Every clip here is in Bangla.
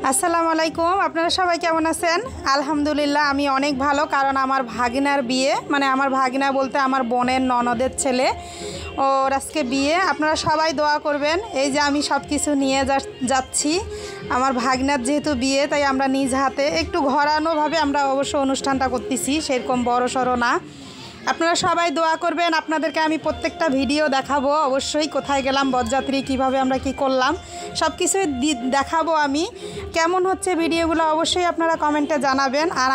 আসসালামু আলাইকুম। আপনারা সবাই কেমন আছেন? আলহামদুলিল্লাহ আমি অনেক ভালো, কারণ আমার ভাগিনার বিয়ে, মানে আমার ভাগিনা বলতে আমার বোনের ননদের ছেলে, ওর আজকে বিয়ে। আপনারা সবাই দোয়া করবেন। এই যে আমি সব কিছু নিয়ে যাচ্ছি, আমার ভাগিনার যেহেতু বিয়ে, তাই আমরা নিজ হাতে একটু ঘরানোভাবে আমরা অবশ্য অনুষ্ঠানটা করতেছি, সেরকম বড় সড়ো না। আপনারা সবাই দোয়া করবেন। আপনাদেরকে আমি প্রত্যেকটা ভিডিও দেখাবো অবশ্যই, কোথায় গেলাম, বরযাত্রী কীভাবে আমরা কি করলাম, সব কিছুই দেখাবো আমি। কেমন হচ্ছে ভিডিওগুলো অবশ্যই আপনারা কমেন্টে জানাবেন। আর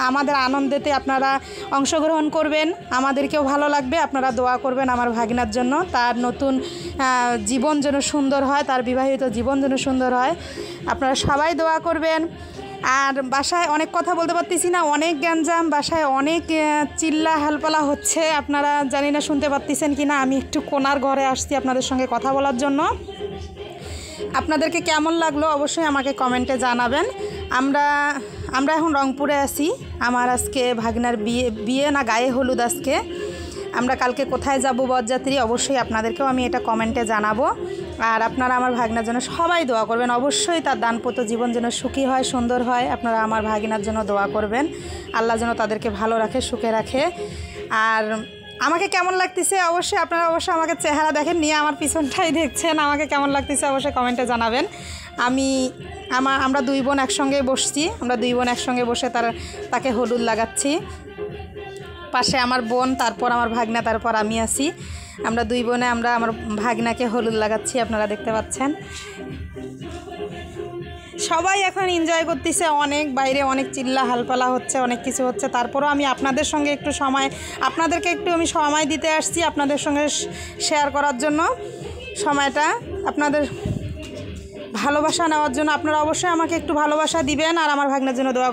আমাদের আনন্দেতে আপনারা অংশগ্রহণ করবেন, আমাদেরকেও ভালো লাগবে। আপনারা দোয়া করবেন আমার ভাগিনার জন্য, তার নতুন জীবন যেন সুন্দর হয়, তার বিবাহিত জীবন যেন সুন্দর হয়। আপনারা সবাই দোয়া করবেন। আর বাসায় অনেক কথা বলতে পারতেছি না, অনেক গ্যাঞ্জাম, বাসায় অনেক চিল্লা হালপালা হচ্ছে। আপনারা জানি না শুনতে পারতেছেন কি না। আমি একটু কোনার ঘরে আসছি আপনাদের সঙ্গে কথা বলার জন্য। আপনাদেরকে কেমন লাগলো অবশ্যই আমাকে কমেন্টে জানাবেন। আমরা এখন রংপুরে আছি। আমার আজকে ভাগিনার বিয়ে না গায়ে হলুদ আজকে। আমরা কালকে কোথায় যাব বরযাত্রী, অবশ্যই আপনাদেরকেও আমি এটা কমেন্টে জানাবো। আর আপনারা আমার ভাগিনার জন্য সবাই দোয়া করবেন, অবশ্যই তার দাম্পত্য জীবন যেন সুখী হয়, সুন্দর হয়। আপনারা আমার ভাগিনার জন্য দোয়া করবেন, আল্লাহ যেন তাদেরকে ভালো রাখে, সুখে রাখে। আর আমাকে কেমন লাগতেছে অবশ্যই আপনারা আমাকে চেহারা দেখেন নিয়ে আমার পিছনটাই দেখছেন, আমাকে কেমন লাগতেছে অবশ্যই কমেন্টে জানাবেন। আমরা দুই বোন একসঙ্গে বসছি, আমরা দুই বোন একসঙ্গে বসে তাকে হলুদ লাগাচ্ছি। পাশে আমার বোন, তারপর আমার ভাগনা, তারপর আমি আছি। আমরা দুই বোনে আমার ভাগনাকে হলুদ লাগাচ্ছি, আপনারা দেখতে পাচ্ছেন। সবাই এখন এনজয় করতেছে, অনেক বাইরে অনেক চিল্লা হালপালা হচ্ছে, অনেক কিছু হচ্ছে। তারপরও আমি আপনাদেরকে একটু আমি সময় দিতে আসছি, আপনাদের সঙ্গে শেয়ার করার জন্য সময়টা, আপনাদের ভালোবাসা নেওয়ার জন্য। আপনারা অবশ্যই আমাকে একটু ভালোবাসা দিবেন আর আমার ভাগনার জন্য দোয়া